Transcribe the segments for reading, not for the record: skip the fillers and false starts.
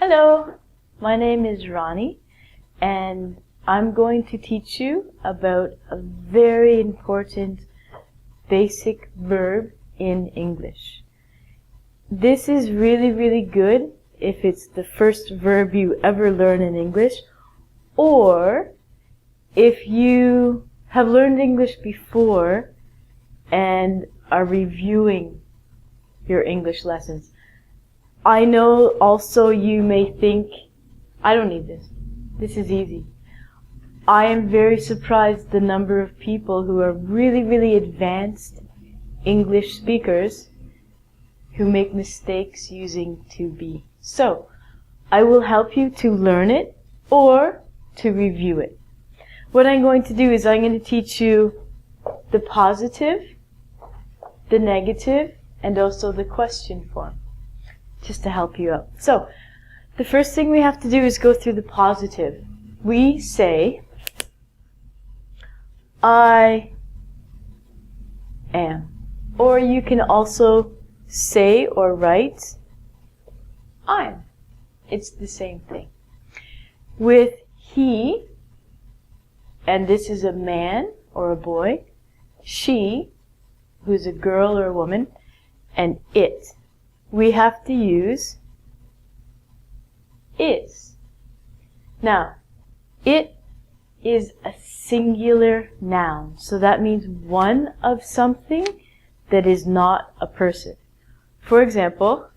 Hello, my name is Ronnie, and I'm going to teach you about a very important basic verb in English. This is really good if it's the first verb you ever learn in English, or if you have learned English before and are reviewing your English lessons. I know also you may think, I don't need this. This is easy. I am very surprised the number of people who are really advanced English speakers who make mistakes using to be. So, I will help you to learn it or to review it. What I'm going to do is I'm going to teach you the positive, the negative, and also the question form, just to help you out. So, the first thing we have to do is go through the positive. We say, I am. Or you can also say or write, I'm. It's the same thing. With he, and this is a man or a boy, she, who's a girl or a woman, and it, we have to use is. Now, it is a singular noun, so that means one of something that is not a person. For example,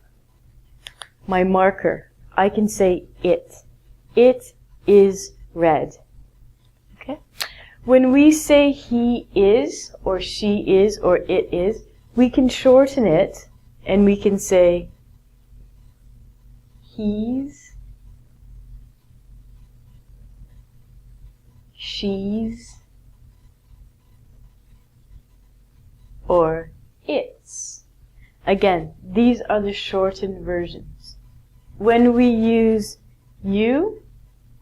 my marker, I can say it. It is red. Okay? When we say he is, or she is, or it is, we can shorten it and we can say he's, she's, or it's. Again, these are the shortened versions. When we use you,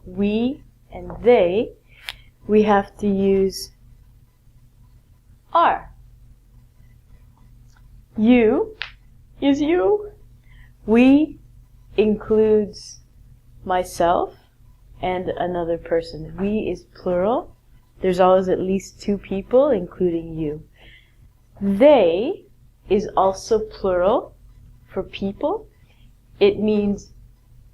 we, and they, we have to use are. You is you. We includes myself and another person. We is plural. There's always at least two people, including you. They is also plural for people. It means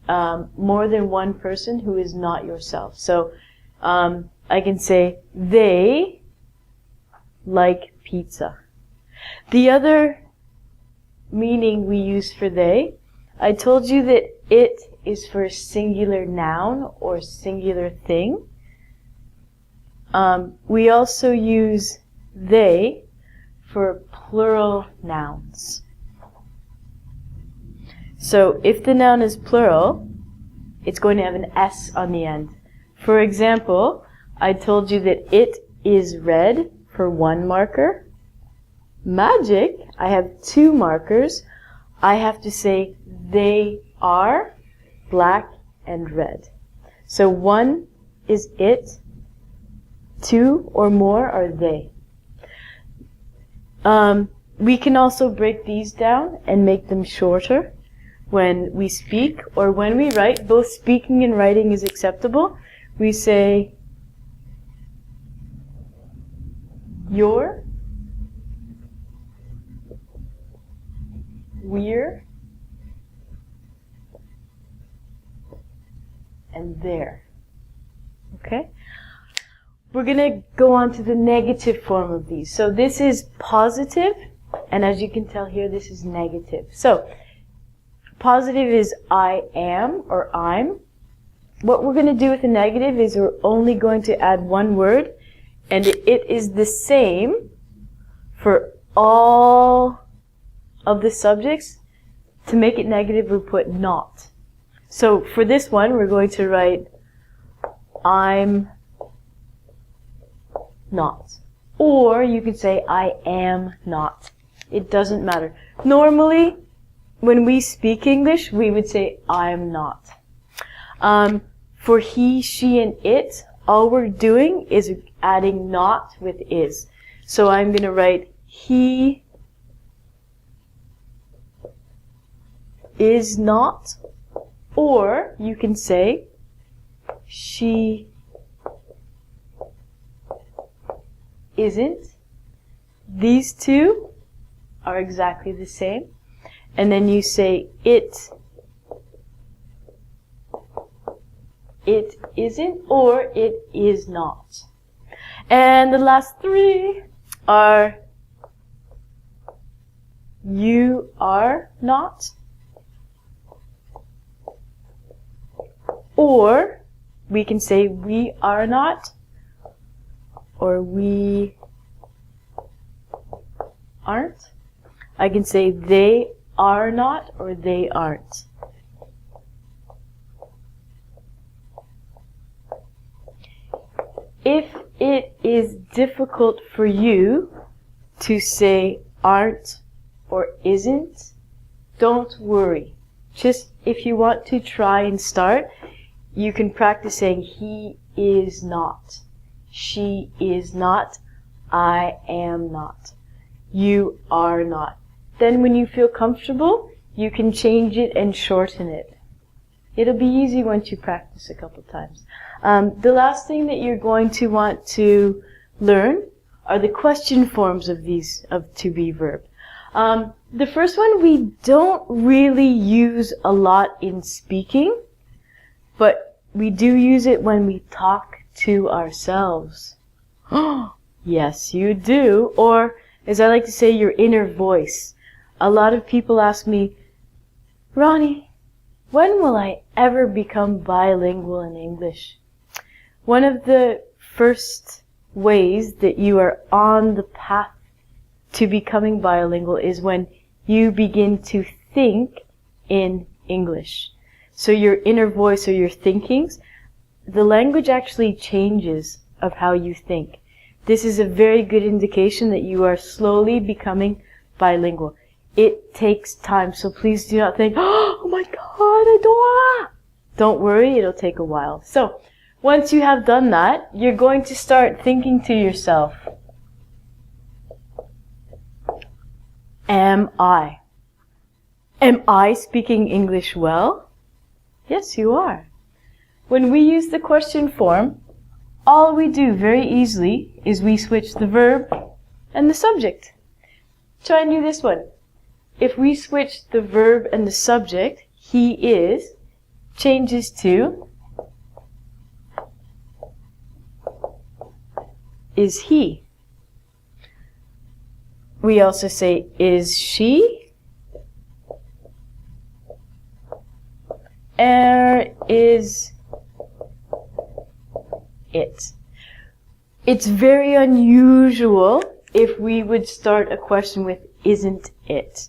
more than one person who is not yourself. So I can say they like pizza. The other meaning we use for they, I told you that it is for a singular noun or singular thing. We also use they for plural nouns. So if the noun is plural, it's going to have an S on the end. For example, I told you that it is red for one marker. Magic, I have two markers. I have to say they are black and red. So one is it, two or more are they. We can also break these down and make them shorter when we speak or when we write. Both speaking and writing is acceptable. We say your, we're, and there. Okay? We're going to go on to the negative form of these. So this is positive, and as you can tell here, this is negative. So, positive is I am or I'm. What we're going to do with the negative is we're only going to add one word, and it is the same for all of the subjects. To make it negative, we put not. So for this one, we're going to write I'm not. Or you could say I am not. It doesn't matter. Normally, when we speak English, we would say I'm not. For he, she, and it, all we're doing is adding not with is. So I'm going to write he is not, Or you can say, she isn't. These two are exactly the same. And then you say, it isn't, or it is not. And the last three are, you are not, or we can say we are not, or we aren't. I can say they are not, or they aren't. If it is difficult for you to say aren't or isn't, don't worry. Just if you want to try and start, you can practice saying he is not, she is not, I am not, you are not. Then when you feel comfortable, you can change it and shorten it. It'll be easy once you practice a couple times. The last thing that you're going to want to learn are the question forms of these, of to be verb. The first one we don't really use a lot in speaking, but we do use it when we talk to ourselves. Yes, you do. Or, as I like to say, your inner voice. A lot of people ask me, Ronnie, when will I ever become bilingual in English? One of the first ways that you are on the path to becoming bilingual is when you begin to think in English. So your inner voice or your thinkings, the language actually changes of how you think. This is a very good indication that you are slowly becoming bilingual. It takes time, so please do not think, oh my God, I don't want. Don't worry, it'll take a while. So, once you have done that, you're going to start thinking to yourself, am I? Am I speaking English well? Yes, you are. When we use the question form, all we do very easily is we switch the verb and the subject. Try and do this one. If we switch the verb and the subject, he is, changes to, is he. We also say, is she, or is it. It's very unusual if we would start a question with, isn't it?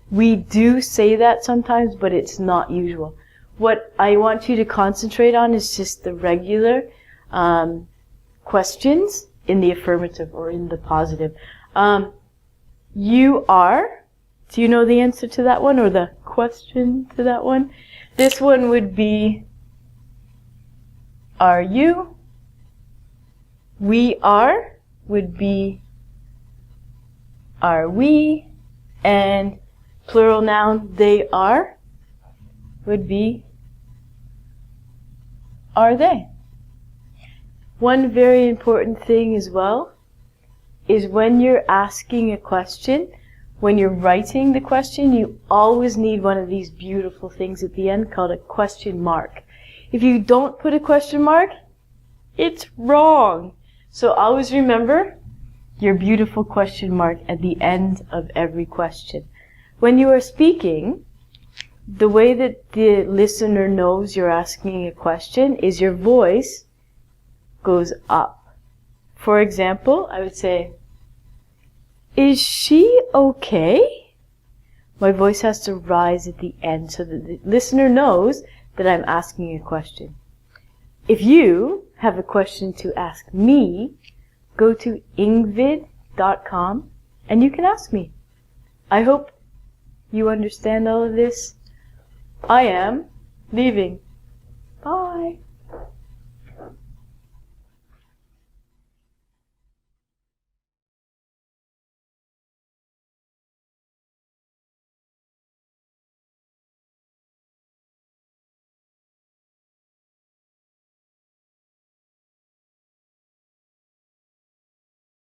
We do say that sometimes, but it's not usual. What I want you to concentrate on is just the regular questions in the affirmative or in the positive. You are. Do you know the answer to that one or the question to that one? This one would be, are you? We are would be, are we? And plural noun, they are, would be, are they? One very important thing as well is when you're asking a question, when you're writing the question, you always need one of these beautiful things at the end called a question mark. If you don't put a question mark, it's wrong. So always remember your beautiful question mark at the end of every question. When you are speaking, the way that the listener knows you're asking a question is your voice goes up. For example, I would say, is she okay? My voice has to rise at the end so that the listener knows that I'm asking a question. If you have a question to ask me, go to ingvid.com and you can ask me. I hope you understand all of this. I am leaving. Bye.